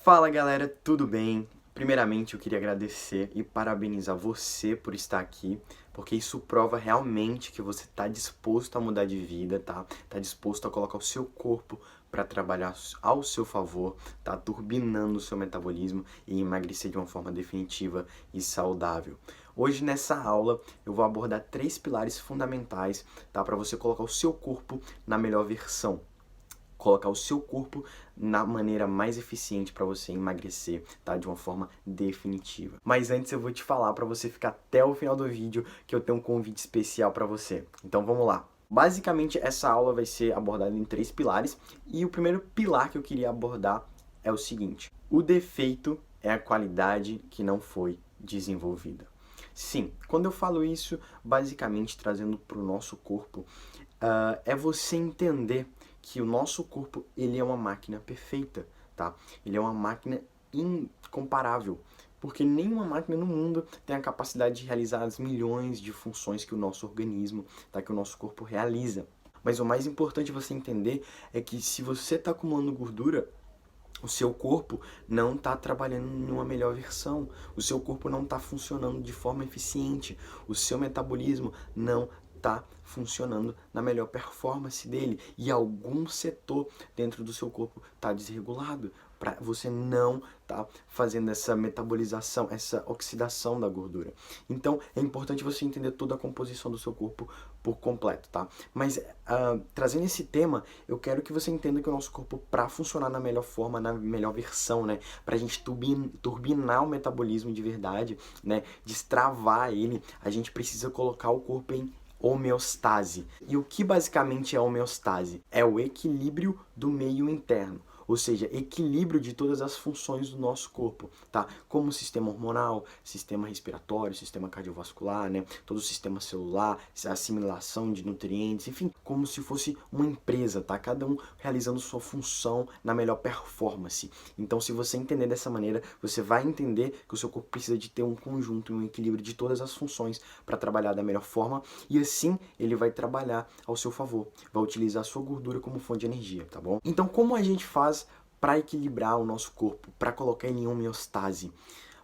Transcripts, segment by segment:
Fala galera, tudo bem? Primeiramente eu queria agradecer e parabenizar você por estar aqui, porque isso prova realmente que você está disposto a mudar de vida, tá? Tá disposto a colocar o seu corpo para trabalhar ao seu favor, tá turbinando o seu metabolismo e emagrecer de uma forma definitiva e saudável. Hoje nessa aula eu vou abordar 3 pilares fundamentais, tá? Para você colocar o seu corpo na melhor versão. Colocar o seu corpo na maneira mais eficiente para você emagrecer, tá? De uma forma definitiva. Mas antes eu vou te falar para você ficar até o final do vídeo que eu tenho um convite especial para você. Então vamos lá. Basicamente essa aula vai ser abordada em 3 pilares e o primeiro pilar que eu queria abordar é o seguinte: o defeito é a qualidade que não foi desenvolvida. Sim, quando eu falo isso, basicamente trazendo para o nosso corpo, é você entender que o nosso corpo, ele é uma máquina perfeita, tá? Ele é uma máquina incomparável, porque nenhuma máquina no mundo tem a capacidade de realizar as milhões de funções que o nosso organismo, tá? Que o nosso corpo realiza. Mas o mais importante você entender é que se você está acumulando gordura, o seu corpo não está trabalhando em uma melhor versão, o seu corpo não está funcionando de forma eficiente, o seu metabolismo não está funcionando na melhor performance dele e algum setor dentro do seu corpo está desregulado. Para você não tá fazendo essa metabolização, essa oxidação da gordura. Então é importante você entender toda a composição do seu corpo por completo, tá? Mas trazendo esse tema, eu quero que você entenda que o nosso corpo, para funcionar na melhor forma, na melhor versão, né? Pra gente turbinar o metabolismo de verdade, né? Destravar ele, a gente precisa colocar o corpo em homeostase. E o que basicamente é homeostase? É o equilíbrio do meio interno. Ou seja, equilíbrio de todas as funções do nosso corpo, tá? Como o sistema hormonal, sistema respiratório, sistema cardiovascular, né? Todo o sistema celular, a assimilação de nutrientes, enfim, como se fosse uma empresa, tá? Cada um realizando sua função na melhor performance. Então, se você entender dessa maneira, você vai entender que o seu corpo precisa de ter um conjunto, um equilíbrio de todas as funções para trabalhar da melhor forma e assim ele vai trabalhar ao seu favor, vai utilizar a sua gordura como fonte de energia, tá bom? Então, como a gente faz para equilibrar o nosso corpo, para colocar ele em homeostase?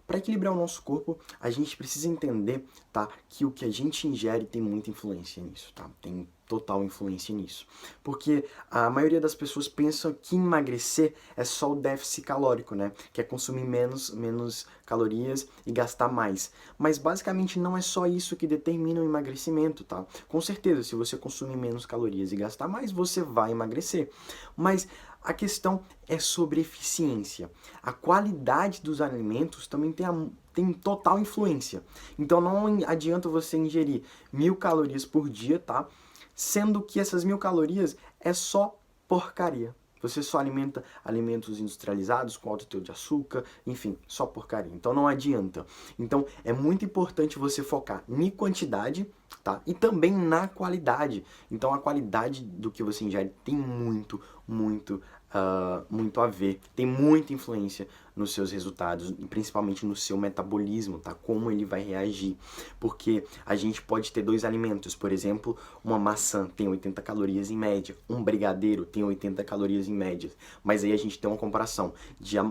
Para equilibrar o nosso corpo, a gente precisa entender, tá, que o que a gente ingere tem muita influência nisso, tá? Tem total influência nisso. Porque a maioria das pessoas pensam que emagrecer é só o déficit calórico, né? Que é consumir menos calorias e gastar mais. Mas basicamente não é só isso que determina o emagrecimento, tá? Com certeza, se você consumir menos calorias e gastar mais, você vai emagrecer. Mas a questão é sobre eficiência. A qualidade dos alimentos também tem total influência. Então não adianta você ingerir 1000 calorias por dia, tá? Sendo que essas 1000 calorias é só porcaria. Você só alimenta alimentos industrializados com alto teor de açúcar, enfim, só porcaria. Então não adianta. Então é muito importante você focar em quantidade, tá? E também na qualidade. Então a qualidade do que você ingere tem muito a ver, tem muita influência nos seus resultados, principalmente no seu metabolismo, tá? Como ele vai reagir. Porque a gente pode ter 2 alimentos, por exemplo, uma maçã tem 80 calorias em média, um brigadeiro tem 80 calorias em média, mas aí a gente tem uma comparação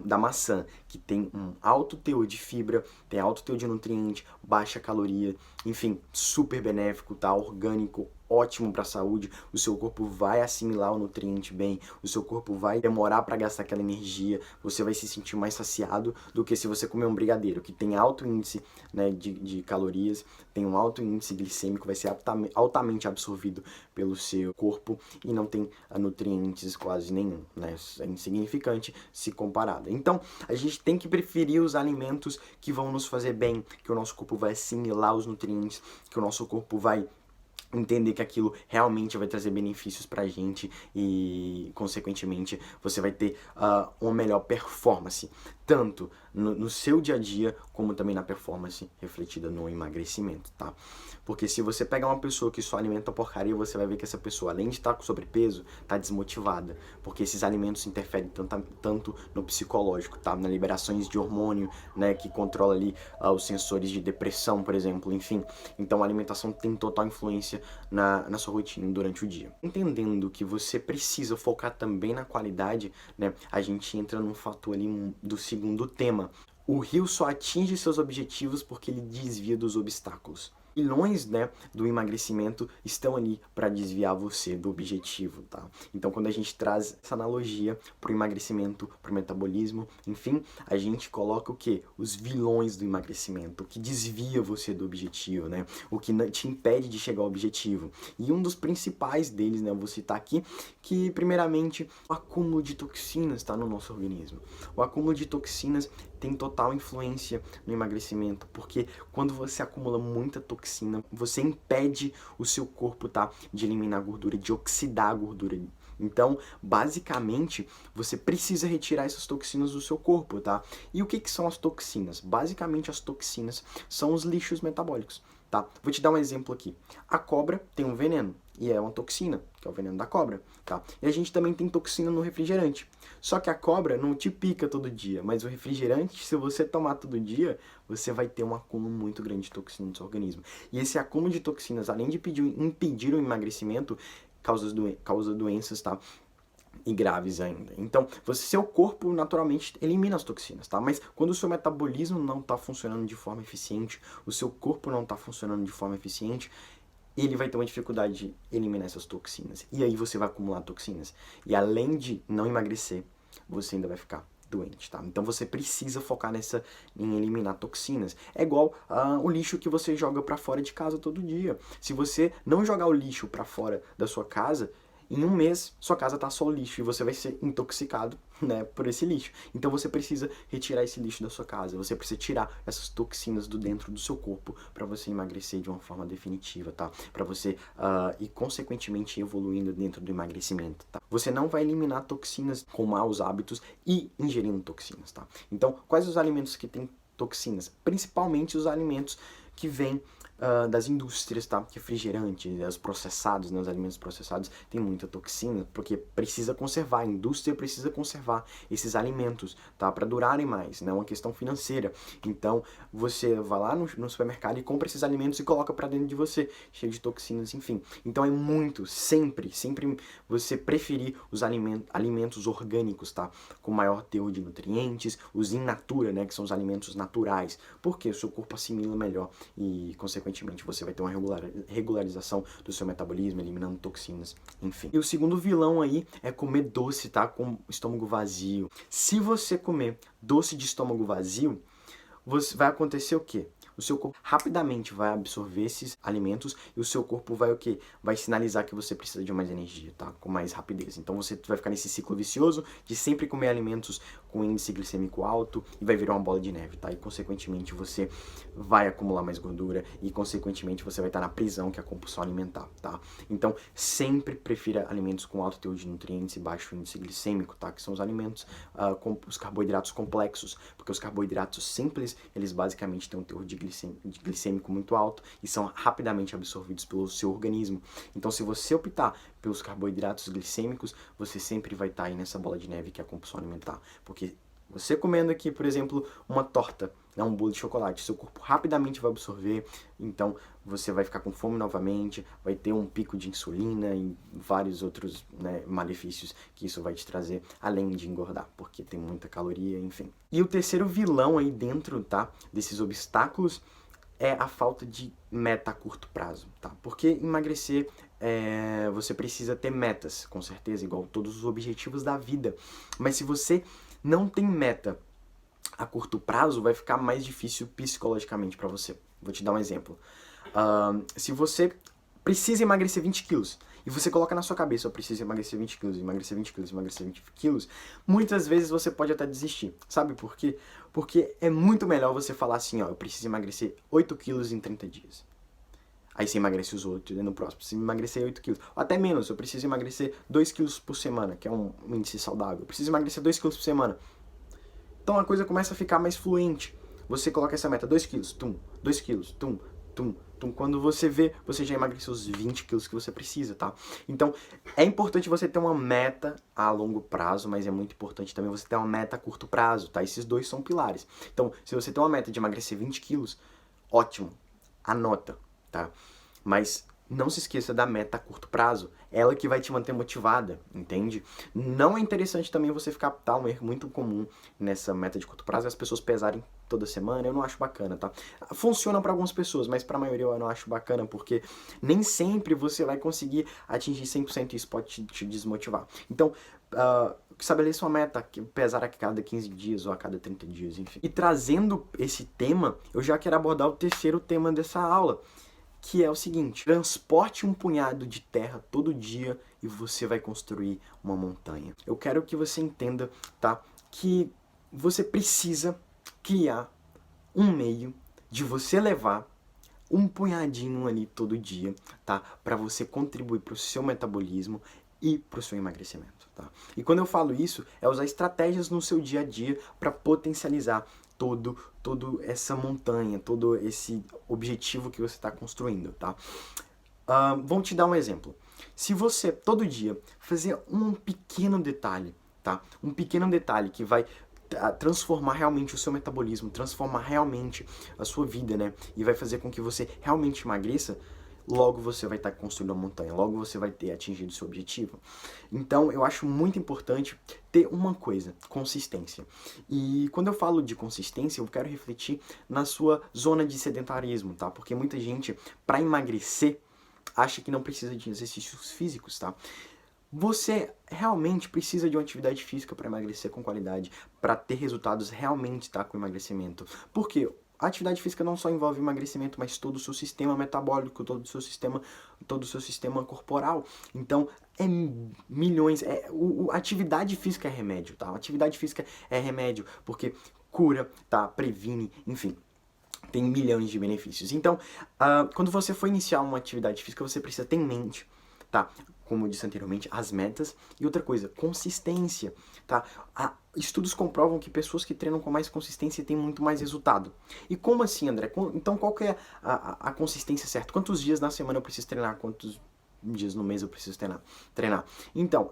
da maçã, que tem um alto teor de fibra, tem alto teor de nutriente, baixa caloria, enfim, super benéfico, tá? Orgânico, ótimo para a saúde, o seu corpo vai assimilar o nutriente bem, o seu corpo vai demorar para gastar aquela energia, você vai se sentir mais saciado do que se você comer um brigadeiro, que tem alto índice, né, de calorias, tem um alto índice glicêmico, vai ser altamente absorvido pelo seu corpo e não tem nutrientes quase nenhum, né, é insignificante se comparado. Então, a gente tem que preferir os alimentos que vão nos fazer bem, que o nosso corpo vai assimilar os nutrientes, que o nosso corpo vai entender que aquilo realmente vai trazer benefícios pra gente e, consequentemente, você vai ter uma melhor performance. tanto no seu dia a dia, como também na performance refletida no emagrecimento, tá? Porque se você pegar uma pessoa que só alimenta porcaria, você vai ver que essa pessoa, além de estar com sobrepeso, tá desmotivada, porque esses alimentos interferem tanto no psicológico, tá? Nas liberações de hormônio, né, que controla ali os sensores de depressão, por exemplo, enfim. Então a alimentação tem total influência na sua rotina durante o dia. Entendendo que você precisa focar também na qualidade, né, a gente entra num fator ali do segundo tema. O rio só atinge seus objetivos porque ele desvia dos obstáculos. Vilões, né, do emagrecimento estão ali para desviar você do objetivo, tá? Então, quando a gente traz essa analogia pro emagrecimento, pro metabolismo, enfim, a gente coloca o quê? Os vilões do emagrecimento, o que desvia você do objetivo, né? O que te impede de chegar ao objetivo. E um dos principais deles, né, eu vou citar aqui, que primeiramente o acúmulo de toxinas, tá, no nosso organismo. O acúmulo de toxinas tem total influência no emagrecimento, porque quando você acumula muita toxina, você impede o seu corpo, tá, de eliminar a gordura, de oxidar a gordura. Então, basicamente, você precisa retirar essas toxinas do seu corpo, tá? E o que são as toxinas? Basicamente, as toxinas são os lixos metabólicos, tá? Vou te dar um exemplo aqui. A cobra tem um veneno, e é uma toxina, que é o veneno da cobra, tá? E a gente também tem toxina no refrigerante. Só que a cobra não te pica todo dia, mas o refrigerante, se você tomar todo dia, você vai ter um acúmulo muito grande de toxina no seu organismo. E esse acúmulo de toxinas, além de impedir o emagrecimento, causa doenças, tá? E graves ainda. Então, seu corpo naturalmente elimina as toxinas, tá? Mas quando o seu metabolismo não está funcionando de forma eficiente, o seu corpo não está funcionando de forma eficiente, ele vai ter uma dificuldade de eliminar essas toxinas. E aí você vai acumular toxinas. E além de não emagrecer, você ainda vai ficar doente, tá? Então você precisa focar em eliminar toxinas. É igual o lixo que você joga para fora de casa todo dia. Se você não jogar o lixo para fora da sua casa, em um mês, sua casa tá só lixo e você vai ser intoxicado, né, por esse lixo. Então você precisa retirar esse lixo da sua casa, você precisa tirar essas toxinas do dentro do seu corpo para você emagrecer de uma forma definitiva, tá? Para você ir consequentemente evoluindo dentro do emagrecimento, tá? Você não vai eliminar toxinas com maus hábitos e ingerindo toxinas, tá? Então, quais os alimentos que têm toxinas? Principalmente os alimentos que vêm das indústrias, tá? Refrigerante, os processados, né? Os alimentos processados tem muita toxina, porque precisa conservar, a indústria precisa conservar esses alimentos, tá? Para durarem mais, né? É uma questão financeira. Então, você vai lá no supermercado e compra esses alimentos e coloca para dentro de você, cheio de toxinas, enfim. Então, é muito, sempre você preferir os alimentos orgânicos, tá? Com maior teor de nutrientes, os in natura, né? Que são os alimentos naturais, porque o seu corpo assimila melhor e, consequentemente, você vai ter uma regularização do seu metabolismo, eliminando toxinas, enfim. E o segundo vilão aí é comer doce, tá? Com estômago vazio. Se você comer doce de estômago vazio, vai acontecer o quê? O seu corpo rapidamente vai absorver esses alimentos e o seu corpo vai o quê? Vai sinalizar que você precisa de mais energia, tá? Com mais rapidez. Então você vai ficar nesse ciclo vicioso de sempre comer alimentos com índice glicêmico alto e vai virar uma bola de neve, tá? E consequentemente você vai acumular mais gordura e consequentemente você vai estar na prisão, que é a compulsão alimentar, tá? Então sempre prefira alimentos com alto teor de nutrientes e baixo índice glicêmico, tá? Que são os alimentos com os carboidratos complexos, porque os carboidratos simples, eles basicamente têm um teor de glicêmico muito alto e são rapidamente absorvidos pelo seu organismo. Então, se você optar pelos carboidratos glicêmicos, você sempre vai estar aí nessa bola de neve que é a compulsão alimentar. Porque você comendo aqui, por exemplo, uma torta, né, um bolo de chocolate, seu corpo rapidamente vai absorver, então você vai ficar com fome novamente, vai ter um pico de insulina e vários outros, né, malefícios que isso vai te trazer, além de engordar, porque tem muita caloria, enfim. E o terceiro vilão aí dentro, tá, desses obstáculos é a falta de meta a curto prazo, tá? Porque emagrecer, você precisa ter metas, com certeza, igual todos os objetivos da vida. Mas se você não tem meta a curto prazo, vai ficar mais difícil psicologicamente para você. Vou te dar um exemplo. Se você precisa emagrecer 20 quilos e você coloca na sua cabeça, eu preciso emagrecer 20 quilos, emagrecer 20 quilos, emagrecer 20 quilos, muitas vezes você pode até desistir. Sabe por quê? Porque é muito melhor você falar assim, ó, eu preciso emagrecer 8 quilos em 30 dias. Aí você emagrece os outros, e no próximo, preciso emagrecer 8 quilos. Ou até menos, eu preciso emagrecer 2 quilos por semana, que é um índice saudável. Eu preciso emagrecer 2 quilos por semana. Então a coisa começa a ficar mais fluente. Você coloca essa meta, 2 quilos, tum, 2 quilos, tum, tum, tum. Quando você vê, você já emagreceu os 20 quilos que você precisa, tá? Então, é importante você ter uma meta a longo prazo, mas é muito importante também você ter uma meta a curto prazo, tá? Esses dois são pilares. Então, se você tem uma meta de emagrecer 20 quilos, ótimo, anota, tá? Mas não se esqueça da meta a curto prazo, ela que vai te manter motivada, entende? Não é interessante também você ficar, tá, um erro muito comum nessa meta de curto prazo, as pessoas pesarem toda semana, eu não acho bacana, tá? Funciona para algumas pessoas, mas para a maioria eu não acho bacana, porque nem sempre você vai conseguir atingir 100% e isso pode te desmotivar. Então, estabeleça uma meta, pesar a cada 15 dias ou a cada 30 dias, enfim. E trazendo esse tema, eu já quero abordar o terceiro tema dessa aula, que é o seguinte: transporte um punhado de terra todo dia e você vai construir uma montanha. Eu quero que você entenda, tá, que você precisa criar um meio de você levar um punhadinho ali todo dia, tá, para você contribuir para o seu metabolismo e para o seu emagrecimento, tá? E quando eu falo isso, é usar estratégias no seu dia a dia para potencializar todo essa montanha, todo esse objetivo que você está construindo, tá? Vamos te dar um exemplo. Se você todo dia fazer um pequeno detalhe, tá? Um pequeno detalhe que vai transformar realmente o seu metabolismo, transformar realmente a sua vida, né? E vai fazer com que você realmente emagreça, logo você vai estar construindo a montanha, logo você vai ter atingido o seu objetivo. Então, eu acho muito importante ter uma coisa, consistência. E quando eu falo de consistência, eu quero refletir na sua zona de sedentarismo, tá? Porque muita gente, para emagrecer, acha que não precisa de exercícios físicos, tá? Você realmente precisa de uma atividade física para emagrecer com qualidade, para ter resultados realmente, tá, com emagrecimento. Por quê? A atividade física não só envolve emagrecimento, mas todo o seu sistema metabólico, todo o seu sistema corporal. Então, é milhões. A atividade física é remédio, tá? A atividade física é remédio porque cura, tá? Previne, enfim. Tem milhões de benefícios. Então, quando você for iniciar uma atividade física, você precisa ter em mente, tá? Como eu disse anteriormente, as metas. E outra coisa, consistência, tá? Estudos comprovam que pessoas que treinam com mais consistência têm muito mais resultado. E como assim, André? Então, qual que é a consistência certa? Quantos dias na semana eu preciso treinar? Quantos dias no mês eu preciso treinar? Então,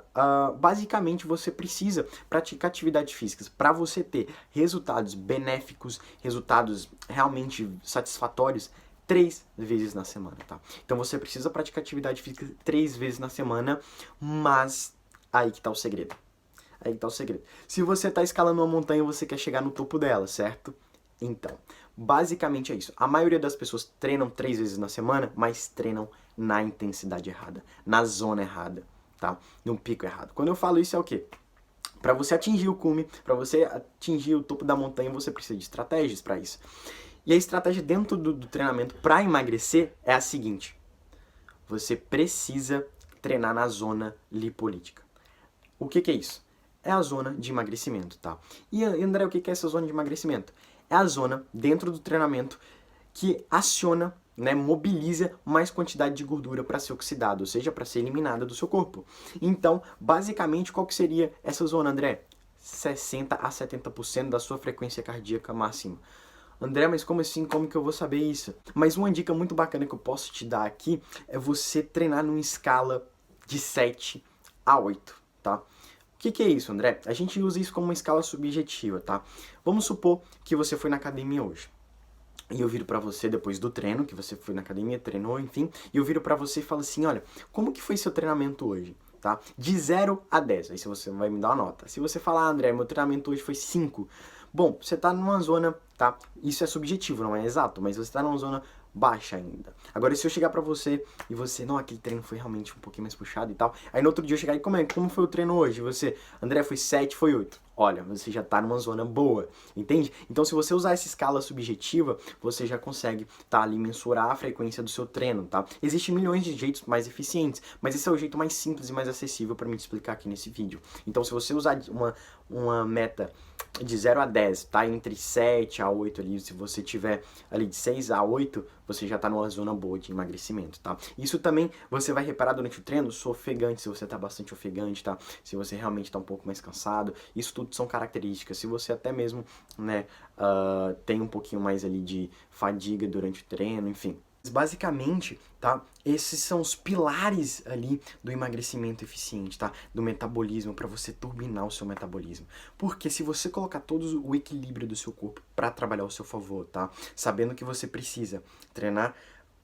basicamente, você precisa praticar atividades físicas para você ter resultados benéficos, resultados realmente satisfatórios 3 vezes na semana, tá? Então você precisa praticar atividade física 3 vezes na semana, mas aí que tá o segredo. Aí que tá o segredo. Se você tá escalando uma montanha, você quer chegar no topo dela, certo? Então, basicamente é isso. A maioria das pessoas treinam 3 vezes na semana, mas treinam na intensidade errada, na zona errada, tá? No pico errado. Quando eu falo isso é o quê? Para você atingir o cume, para você atingir o topo da montanha, você precisa de estratégias para isso. E a estratégia dentro do treinamento para emagrecer é a seguinte: você precisa treinar na zona lipolítica. O que é isso? É a zona de emagrecimento, tá? E André, o que é essa zona de emagrecimento? É a zona dentro do treinamento que aciona, né, mobiliza mais quantidade de gordura para ser oxidada, ou seja, para ser eliminada do seu corpo. Então, basicamente, qual que seria essa zona, André? 60 a 70% da sua frequência cardíaca máxima. André, mas como assim? Como que eu vou saber isso? Mas uma dica muito bacana que eu posso te dar aqui é você treinar numa escala de 7 a 8, tá? O que é isso, André? A gente usa isso como uma escala subjetiva, tá? Vamos supor que você foi na academia hoje. E eu viro pra você depois do treino, que você foi na academia, treinou, enfim. E eu viro pra você e falo assim, olha, como que foi seu treinamento hoje? Tá? De 0 a 10, aí você vai me dar uma nota. Se você falar, André, meu treinamento hoje foi 5, bom, você tá numa zona, tá? Isso é subjetivo, não é exato, mas você tá numa zona baixa ainda. Agora, se eu chegar pra você e você, não, aquele treino foi realmente um pouquinho mais puxado e tal, aí no outro dia eu chegar e como foi o treino hoje? E você, André, foi 7, foi 8. Olha, você já tá numa zona boa, entende? Então, se você usar essa escala subjetiva, você já consegue, tá, ali mensurar a frequência do seu treino, tá? Existem milhões de jeitos mais eficientes, mas esse é o jeito mais simples e mais acessível para me explicar aqui nesse vídeo. Então, se você usar uma meta de 0 a 10, tá? Entre 7 a 8 ali, se você tiver ali de 6 a 8, você já tá numa zona boa de emagrecimento, tá? Isso também você vai reparar durante o treino, sou ofegante, se você tá bastante ofegante, tá? Se você realmente tá um pouco mais cansado, isso tudo são características. Se você até mesmo, né, tem um pouquinho mais ali de fadiga durante o treino, enfim. Basicamente, tá? Esses são os pilares ali do emagrecimento eficiente, tá? Do metabolismo, para você turbinar o seu metabolismo. Porque se você colocar todo o equilíbrio do seu corpo para trabalhar ao seu favor, tá? Sabendo que você precisa treinar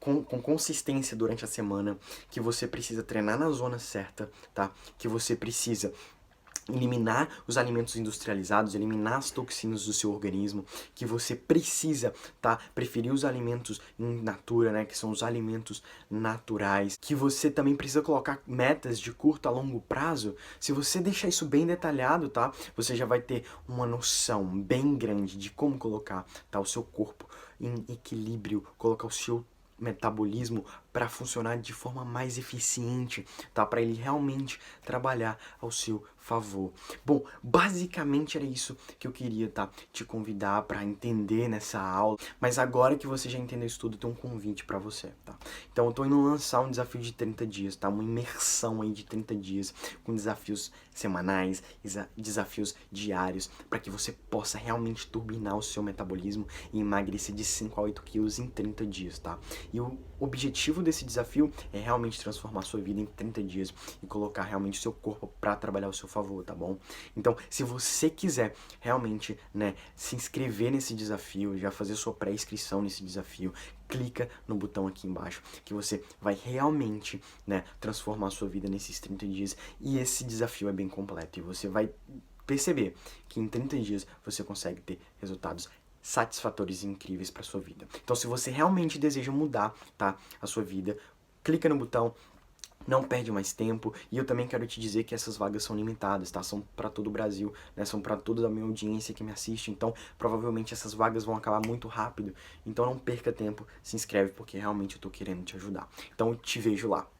com consistência durante a semana, que você precisa treinar na zona certa, tá? Que você precisa eliminar os alimentos industrializados, eliminar as toxinas do seu organismo, que você precisa, tá? Preferir os alimentos in natura, né? Que são os alimentos naturais, que você também precisa colocar metas de curto a longo prazo. Se você deixar isso bem detalhado, tá? Você já vai ter uma noção bem grande de como colocar, tá? O seu corpo em equilíbrio, colocar o seu metabolismo para funcionar de forma mais eficiente, tá? Para ele realmente trabalhar ao seu favor. Bom, basicamente era isso que eu queria, tá? Te convidar para entender nessa aula. Mas agora que você já entendeu isso tudo, tem um convite para você, tá? Então eu tô indo lançar um desafio de 30 dias, tá? Uma imersão aí de 30 dias com desafios semanais, desafios diários, para que você possa realmente turbinar o seu metabolismo e emagrecer de 5 a 8 quilos em 30 dias, tá? E o objetivo desse desafio é realmente transformar a sua vida em 30 dias e colocar realmente o seu corpo para trabalhar ao seu favor, tá bom? Então, se você quiser realmente, né, se inscrever nesse desafio, já fazer sua pré-inscrição nesse desafio, clica no botão aqui embaixo, que você vai realmente, né, transformar a sua vida nesses 30 dias, e esse desafio é bem completo, e você vai perceber que em 30 dias você consegue ter resultados satisfatórios e incríveis para sua vida. Então, se você realmente deseja mudar, tá, a sua vida, clica no botão, não perde mais tempo. E eu também quero te dizer que essas vagas são limitadas, tá? São para todo o Brasil, né? São para toda a minha audiência que me assiste. Então, provavelmente essas vagas vão acabar muito rápido. Então, não perca tempo, se inscreve porque realmente eu tô querendo te ajudar. Então, eu te vejo lá.